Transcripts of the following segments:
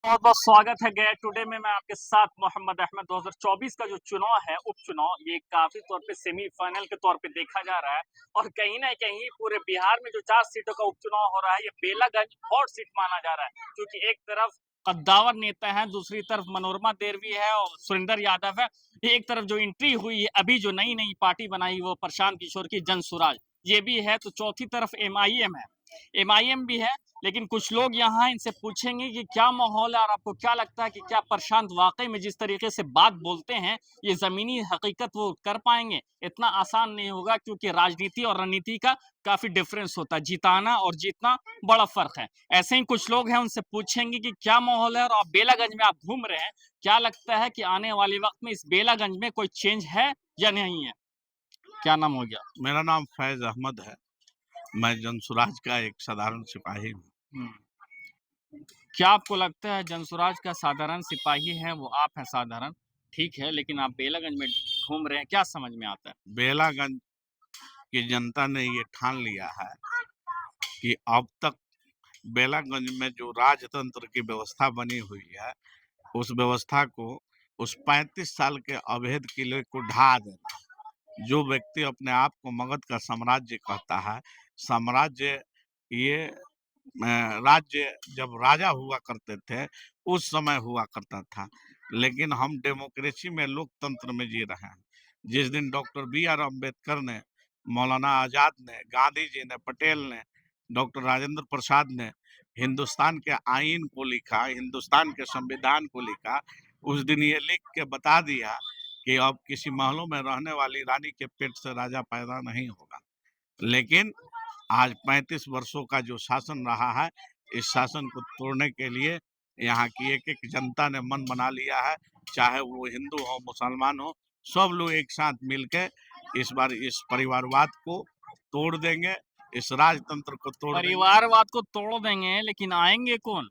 बहुत बहुत स्वागत है गया टुडे में। मैं आपके साथ मोहम्मद अहमद। 2024 का जो चुनाव है, उपचुनाव, ये काफी तौर पे सेमीफाइनल के तौर पे देखा जा रहा है और कहीं ना कहीं पूरे बिहार में जो 4 सीटों का उपचुनाव हो रहा है, ये बेलागंज हॉट सीट माना जा रहा है, क्योंकि एक तरफ कद्दावर नेता है, दूसरी तरफ मनोरमा देवी है और सुरेंद्र यादव है। एक तरफ जो एंट्री हुई है, अभी जो नई नई पार्टी बनाई वो प्रशांत किशोर की जन स्वराज, ये भी है। तो चौथी तरफ एमआईएम है, एमआईएम भी है। लेकिन कुछ लोग यहाँ इनसे पूछेंगे कि क्या माहौल है और आपको क्या लगता है कि क्या प्रशांत वाकई में जिस तरीके से बात बोलते हैं, ये जमीनी हकीकत वो कर पाएंगे? इतना आसान नहीं होगा, क्योंकि राजनीति और रणनीति का काफी डिफरेंस होता है। जिताना और जीतना बड़ा फर्क है। ऐसे ही कुछ लोग हैं, उनसे पूछेंगे कि क्या माहौल है। और आप बेलागंज में आप घूम रहे हैं, क्या लगता है कि आने वाले वक्त में इस बेलागंज में कोई चेंज है या नहीं है? क्या नाम हो गया? मेरा नाम फैज अहमद है। मैं जनसुराज का एक साधारण सिपाही हूँ। क्या आपको लगता है जनसुराज का साधारण सिपाही है वो आप हैं साधारण, ठीक है, लेकिन आप बेलागंज में घूम रहे हैं, क्या समझ में आता है? बेलागंज की जनता ने ये ठान लिया है कि अब तक बेलागंज में जो राजतंत्र की व्यवस्था बनी हुई है, उस व्यवस्था को, उस 35 साल के अवैध किले को ढा देना। जो व्यक्ति अपने आप को मगध का साम्राज्य कहता है, साम्राज्य ये राज्य जब राजा हुआ करते थे उस समय हुआ करता था, लेकिन हम डेमोक्रेसी में, लोकतंत्र में जी रहे हैं। जिस दिन डॉक्टर बी आर अम्बेडकर ने, मौलाना आजाद ने, गांधी जी ने, पटेल ने, डॉक्टर राजेंद्र प्रसाद ने हिंदुस्तान के आईन को लिखा, हिंदुस्तान के संविधान को लिखा, उस दिन ये लिख के बता दिया कि अब किसी महलों में रहने वाली रानी के पेट से राजा पैदा नहीं होगा। लेकिन आज 35 वर्षों का जो शासन रहा है, इस शासन को तोड़ने के लिए यहाँ की एक एक जनता ने मन बना लिया है। चाहे वो हिंदू हो, मुसलमान हो, सब लोग एक साथ मिलकर इस बार इस परिवारवाद को तोड़ देंगे, इस राजतंत्र को तोड़ देंगे। परिवारवाद को तोड़ देंगे, लेकिन आएंगे कौन?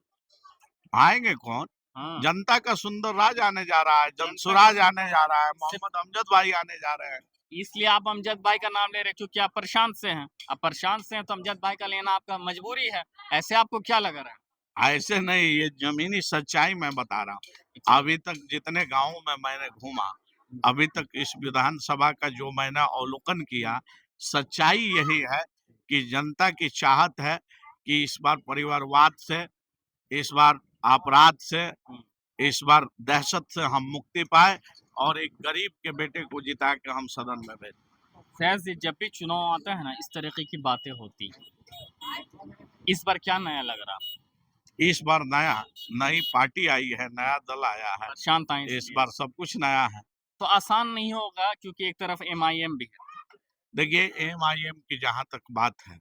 आएंगे कौन? हाँ, जनता का सुंदर राज आने जा रहा है, जनसुराज आने जा रहा है, मोहम्मद अमजद भाई आने जा रहे हैं। इसलिए आप अमजद भाई का नाम ले रहे हैं क्योंकि आप प्रशांत से हैं। आप प्रशांत से हैं तो अमजद भाई का लेना आपका मजबूरी है। ऐसे आपको क्या लग रहा है? ऐसे नहीं, ये जमीनी सच्चाई मैं बता रहा हूँ। अच्छा। अभी तक जितने गांवों में मैंने घूमा, अभी तक इस विधानसभा का जो मैंने अवलोकन किया, सच्चाई यही है कि जनता की चाहत है कि इस बार परिवारवाद से, इस बार अपराध से, इस बार दहशत से हम मुक्ति पाए और एक गरीब के बेटे को जिता के हम सदन में भेजें। फैज, जब भी चुनाव आता है ना, इस तरीके की बातें होती हैं। इस बार क्या नया लग रहा है? इस बार नई पार्टी आई है, नया दल आया है, प्रशांत आए इस इसलिए बार सब कुछ नया है। तो आसान नहीं होगा, क्योंकि एक तरफ एमआईएम भी है। देखिए, एमआईएम की जहां तक बात है,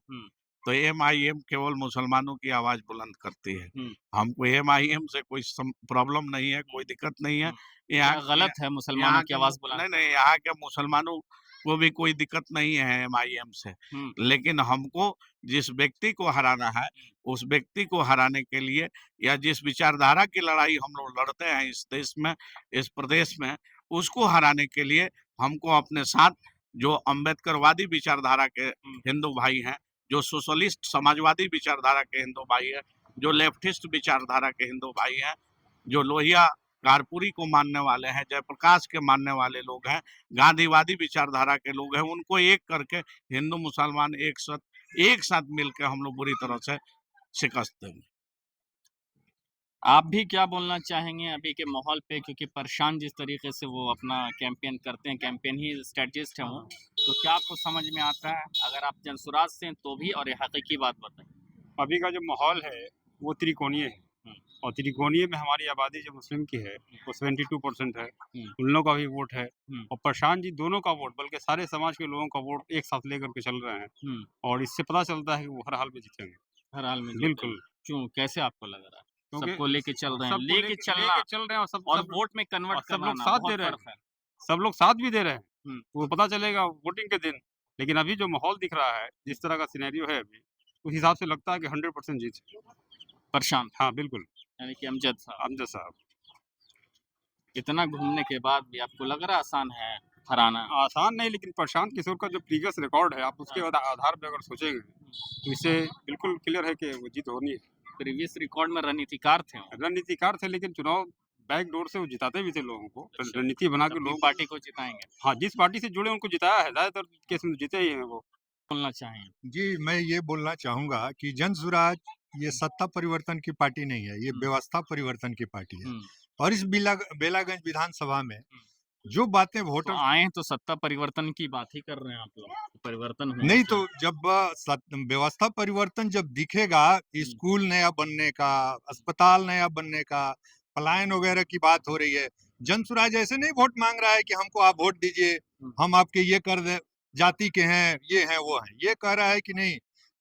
तो एमआईएम केवल मुसलमानों की आवाज बुलंद करती है। हमको एमआईएम से कोई प्रॉब्लम नहीं है, कोई दिक्कत नहीं है। यहाँ क्या गलत है मुसलमानों यहाँ की के आवाज बुलंद? नहीं नहीं, यहाँ के मुसलमानों को भी कोई दिक्कत नहीं है एमआईएम से। लेकिन हमको जिस व्यक्ति को हराना है, उस व्यक्ति को हराने के लिए, या जिस विचारधारा की लड़ाई हम लोग लड़ते हैं इस देश में, इस प्रदेश में, उसको हराने के लिए हमको अपने साथ जो अम्बेडकरवादी विचारधारा के हिंदू भाई हैं, जो सोशलिस्ट समाजवादी विचारधारा के हिंदू भाई हैं, जो लेफ्टिस्ट विचारधारा के हिंदू भाई हैं, जो लोहिया कारपुरी को मानने वाले हैं, जयप्रकाश के मानने वाले लोग हैं, गांधीवादी विचारधारा के लोग हैं, उनको एक करके हिंदू मुसलमान एक साथ मिलकर हम लोग बुरी तरह से शिकस्त देंगे। आप भी क्या बोलना चाहेंगे अभी के माहौल पे, क्योंकि प्रशांत जिस तरीके से वो अपना कैंपेन करते हैं, कैंपेन ही स्ट्रेटजिस्ट है वो, तो क्या आपको समझ में आता है? अगर आप जनसुराज से हैं तो भी, और ये हकीकी बात बताएं। अभी का जो माहौल है वो त्रिकोणीय है, और त्रिकोणीय में हमारी आबादी जो मुस्लिम की है वो 72% है। उन लोगों का भी वोट है, और प्रशांत जी दोनों का वोट, बल्कि सारे समाज के लोगों का वोट एक साथ लेकर के चल रहे हैं, और इससे पता चलता है कि वो हर हाल में जीतेंगे। हर हाल में बिल्कुल। क्यों, कैसे आपको लग रहा है? क्योंकि सबको लेके चल रहे हैं, सबको लेके चलना लेके चल रहे हैं, और और सब वोट में कन्वर्ट सब लोग करना साथ बहुत दे रहे हैं, फर्क है। सब लोग साथ भी दे रहे हैं, वो पता चलेगा वोटिंग के दिन। लेकिन अभी जो माहौल दिख रहा है, जिस तरह का सिनेरियो है अभी, उस हिसाब से लगता है कि 100% जीत। प्रशांत, हाँ बिल्कुल, यानी कि अमजद साहब। अमजद साहब। इतना घूमने के बाद भी आपको लग रहा आसान है हराना? आसान नहीं, लेकिन प्रशांत किशोर का जो प्रीवियस रिकॉर्ड है, आप उसके आधार पे अगर सोचेंगे तो इससे बिल्कुल क्लियर है कि वो जीत होनी है। प्रीवियस रिकॉर्ड में रणनीतिकार थे वो। रणनीतिकार थे, लेकिन चुनाव बैक डोर से वो जिताते भी थे लोगों को। अच्छा। रणनीति बना के अपनी लोग, पार्टी को जिताएंगे, हाँ, जिस पार्टी से जुड़े उनको जिताया है, ज्यादातर केस में जीते ही हैं वो। बोलना चाहें। जी, मैं ये बोलना चाहूँगा कि जन स्वराज ये सत्ता परिवर्तन की पार्टी नहीं है, ये व्यवस्था परिवर्तन की पार्टी है। और इस बेलागंज विधानसभा में जो बातें तो वोटर आए तो सत्ता परिवर्तन की बात ही कर रहे हैं आप लोग, परिवर्तन होना नहीं, चाहिए। तो जब व्यवस्था परिवर्तन जब दिखेगा, स्कूल नया बनने का, अस्पताल नया बनने का, पलायन वगैरह की बात हो रही है। जन स्वराज ऐसे नहीं वोट मांग रहा है कि हमको आप वोट दीजिए, हम आपके ये कर दे जाति के हैं, ये हैं, वो हैं। ये कह रहा है कि नहीं,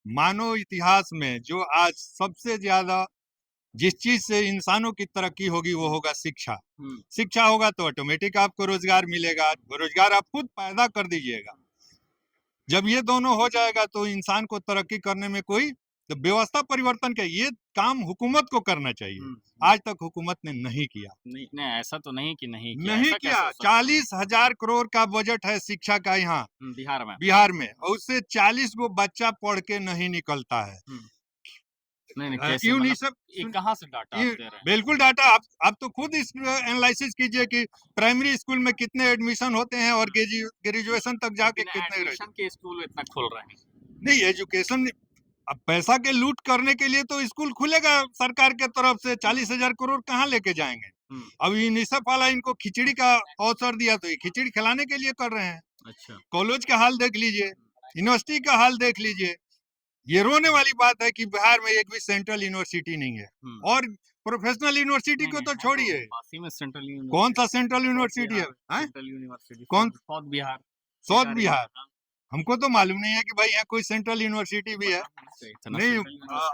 मानव इतिहास में जो आज सबसे ज्यादा जिस चीज से इंसानों की तरक्की होगी वो होगा शिक्षा। शिक्षा होगा तो ऑटोमेटिक आपको रोजगार मिलेगा, रोजगार आप खुद पैदा कर दीजिएगा। जब ये दोनों हो जाएगा तो इंसान को तरक्की करने में कोई, तो व्यवस्था परिवर्तन का ये काम हुकूमत को करना चाहिए। आज तक हुकूमत ने नहीं किया। नहीं, ऐसा तो नहीं कि नहीं किया, नहीं ऐसा कैसे किया। हो सकता है? 40,000 करोड़ का बजट है शिक्षा का यहाँ बिहार में। और उससे 40 गो बच्चा पढ़ के नहीं निकलता है। नहीं कैसे, क्यों नहीं मतलब सब ये कहाँ से डाटा आप ये दे रहे हैं? बिल्कुल डाटा आप तो खुद इस एनालिसिस कीजिए कि प्राइमरी स्कूल में कितने एडमिशन होते हैं और ग्रेजुएशन तक जाके बिना कितने एडमिशन के स्कूल इतना खोल रहे हैं। नहीं, एजुकेशन अब पैसा के लूट करने के लिए तो स्कूल खुलेगा सरकार के तरफ से। 40,000 करोड़ कहाँ लेके जाएंगे? अब यूनिसेफ वाला इनको खिचड़ी का अवसर दिया तो ये खिचड़ी खिलाने के लिए कर रहे हैं। अच्छा। कॉलेज का हाल देख लीजिए, यूनिवर्सिटी का हाल देख लीजिए। ये रोने वाली बात है कि बिहार में एक भी सेंट्रल यूनिवर्सिटी नहीं है। और प्रोफेशनल यूनिवर्सिटी को तो छोड़िए, पासी में सेंट्रल यूनिवर्सिटी, कौन सा सेंट्रल यूनिवर्सिटी है? सेंट्रल यूनिवर्सिटी कौन? साउथ बिहार। साउथ बिहार। हमको तो मालूम नहीं है कि भाई यहाँ कोई सेंट्रल यूनिवर्सिटी भी है। नहीं,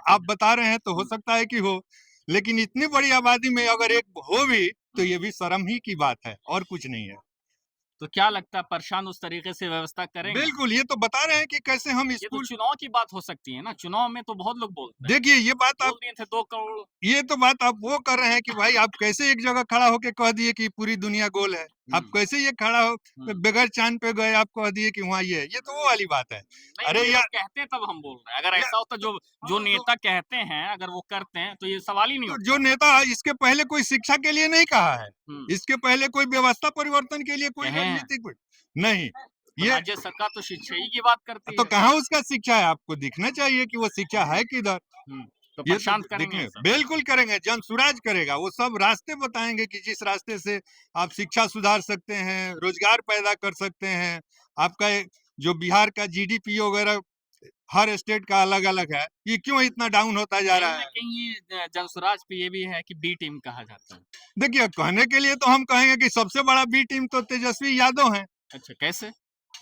आप बता रहे हैं तो हो सकता है कि हो, लेकिन इतनी बड़ी आबादी में अगर एक हो भी तो ये भी शर्म ही की बात है और कुछ नहीं है। तो क्या लगता है प्रशांत उस तरीके से व्यवस्था करेंगे? बिल्कुल, ये तो बता रहे हैं कि कैसे हम ये तो स्कूल, चुनाव की बात हो सकती है ना, चुनाव में तो बहुत लोग बोलते हैं। देखिए ये बात बोल आप, दिए थे 2 करोड़। ये तो बात आप वो कर रहे हैं कि भाई आप कैसे एक जगह खड़ा होके कह दिए कि पूरी दुनिया गोल है। आप कैसे ये खड़ा हो बगैर चांद पे गए आप कह दिए कि वहाँ ये तो वो वाली बात है। नहीं, अरे वो यार, कहते हैं तब हम बोल रहे हैं, अगर ऐसा होता जो नेता कहते हैं अगर वो करते हैं तो ये सवाल ही नहीं तो होता। जो नेता इसके पहले कोई शिक्षा के लिए नहीं कहा है, इसके पहले कोई व्यवस्था परिवर्तन के लिए कोई कहे हैं। रणनीतिक नहीं, तो ये राज्य सरकार तो शिक्षा ही की बात करती तो है। कहाँ उसका शिक्षा है? आपको दिखना चाहिए कि वो शिक्षा है किधर। तो ये प्रशांत तो करेंगे दिखने ये सब? बिल्कुल करेंगे, जन स्वराज करेगा। वो सब रास्ते बताएंगे कि जिस रास्ते से आप शिक्षा सुधार सकते हैं, रोजगार पैदा कर सकते हैं। आपका जो बिहार का जीडीपी वगैरह हर स्टेट का अलग अलग है, ये क्यों इतना डाउन होता जा रहा है? कहीं ये जन स्वराज पे ये भी है कि बी टीम कहा जाता है। देखिए, कहने के लिए तो हम कहेंगे कि सबसे बड़ा बी टीम तो तेजस्वी यादव है। अच्छा, कैसे?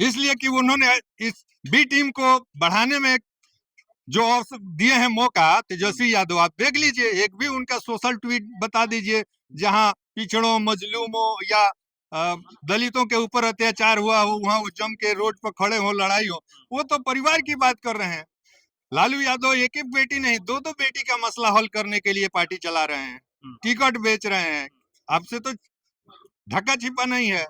इसलिए कि उन्होंने इस बी टीम को बढ़ाने में जो अवसर दिए हैं मौका, तेजस्वी यादव आप देख लीजिए, एक भी उनका सोशल ट्वीट बता दीजिए जहां पिछड़ों, मजलूमों या दलितों के ऊपर अत्याचार हुआ हो, वहां वो जम के रोड पर खड़े हो, लड़ाई हो। वो तो परिवार की बात कर रहे हैं। लालू यादव एक एक बेटी नहीं, दो दो बेटी का मसला हल करने के लिए पार्टी चला रहे हैं, टिकट बेच रहे हैं। आपसे तो ढका छिपा नहीं है।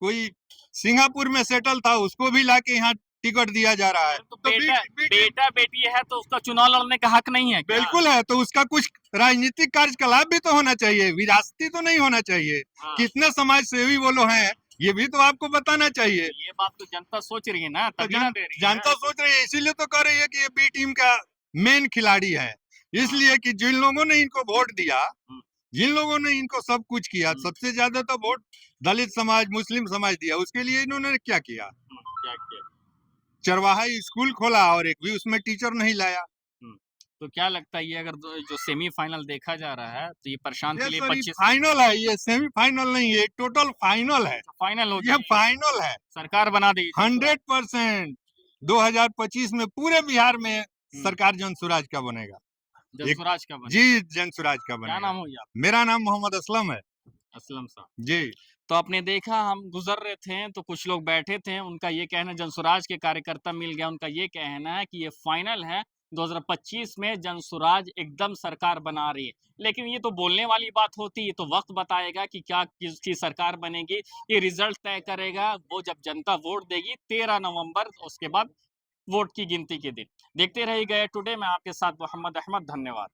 कोई सिंगापुर में सेटल था, उसको भी लाके यहाँ टिकट दिया जा रहा है। तो बेटा बेटी है तो उसका चुनाव लड़ने का हक नहीं है क्या? बिल्कुल है, तो उसका कुछ राजनीतिक कार्यकलाप भी तो होना चाहिए, विरासती तो नहीं होना चाहिए। कितने समाज सेवी वो लोग हैं ये भी तो आपको बताना चाहिए। ये बात तो जनता सोच रही है ना, तो तभी ना दे रही है। जनता सोच रही है, इसीलिए तो कह रही है कि ये बी टीम का मेन खिलाड़ी है। इसलिए कि जिन लोगों ने इनको वोट दिया, जिन लोगों ने इनको सब कुछ किया, सबसे ज्यादा तो वोट दलित समाज, मुस्लिम समाज दिया, उसके लिए इन्होंने क्या किया? क्या किया? चरवाहा स्कूल खोला और एक भी उसमें टीचर नहीं लाया। तो क्या लगता है ये अगर जो सेमीफाइनल देखा जा रहा है तो ये प्रशांत के लिए 25 फाइनल है, ये सेमीफाइनल नहीं है, टोटल फाइनल है। फाइनल हो ये फाइनल है, सरकार बना देगी 100%। 2025 में पूरे बिहार में सरकार जन स्वराज का बनेगा। जनस्वराज का बनेगा। जी, जन स्वराज का क्या बनेगा। नाम हो गया? मेरा नाम मोहम्मद असलम है। असलम साहब जी। तो आपने देखा हम गुजर रहे थे तो कुछ लोग बैठे थे, उनका ये कहना, जनस्वराज के कार्यकर्ता मिल गया, उनका ये कहना है कि ये फाइनल है, 2025 में जनस्वराज एकदम सरकार बना रही है। लेकिन ये तो बोलने वाली बात होती है, तो वक्त बताएगा कि क्या किसकी सरकार बनेगी। ये रिजल्ट तय करेगा वो जब जनता वोट देगी 13 नवंबर, उसके बाद वोट की गिनती के दिन। देखते रहिए गया टुडे, मैं आपके साथ मोहम्मद अहमद, धन्यवाद।